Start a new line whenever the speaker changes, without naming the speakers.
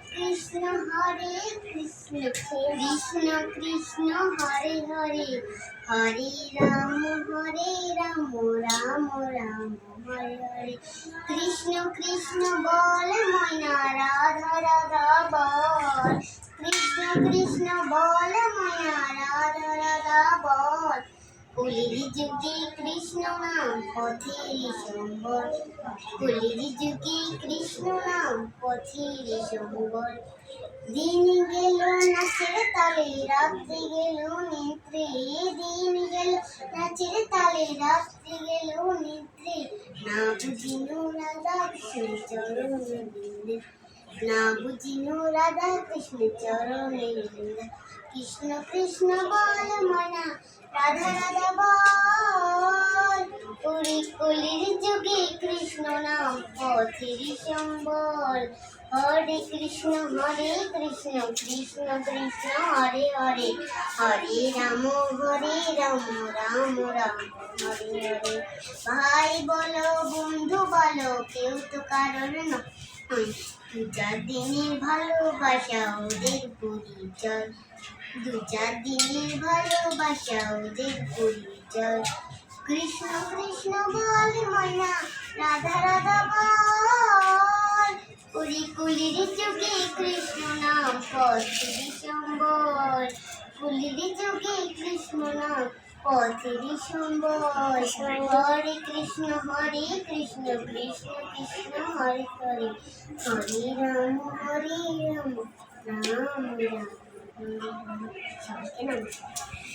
কৃষ্ণ কৃষ্ণ কৃষ্ণ হরে হরে, হরে রাম রাম রাম হরে হরে। কৃষ্ণ কৃষ্ণ বল ময়না, রাধা রাধা বল। কৃষ্ণ কৃষ্ণ বল ময়না, রাধা রাধা বল। কলির যুগে কৃষ্ণ নাম পথের সম্বল, কলির যুগে কৃষ্ণ নাম পথের সম্বল। দিন গেল নাচের তালে, রাত্রি গেল নেত্রে। দিন গেল নাচের তালে, রাত্রি গেল নেত্রে। না বুঝিনু রাধা কৃষ্ণ চরণে বৃন্দে, না বুঝিনু রাধা কৃষ্ণ চরণে বৃন্দে। কৃষ্ণ কৃষ্ণ বল মনা, রাধা রাধা বল। কলির যুগে কৃষ্ণ নাম পথের সম্বল। হরে কৃষ্ণ কৃষ্ণ কৃষ্ণ হরে হরে, হরে রাম রাম রাম হরে হরে। ভাই বলো বন্ধু বলো, কেউ তো কারোর নয়। দু চার দিনের ভালোবাসা ওদের পরিচয়, দু চার দিনের ভালোবাসা ওদের পরিচয়। কৃষ্ণ কৃষ্ণ বল ময়না, রাধা রাধা বল। কলির যুগে কৃষ্ণ নাম পথের সম্বল, কলির যুগে কৃষ্ণ নাম পথের সম্বল। হরে কৃষ্ণ কৃষ্ণ কৃষ্ণ হরে হরে, হরে রাম রাম রাম হরে হরে। সবাইকে নমস্কার।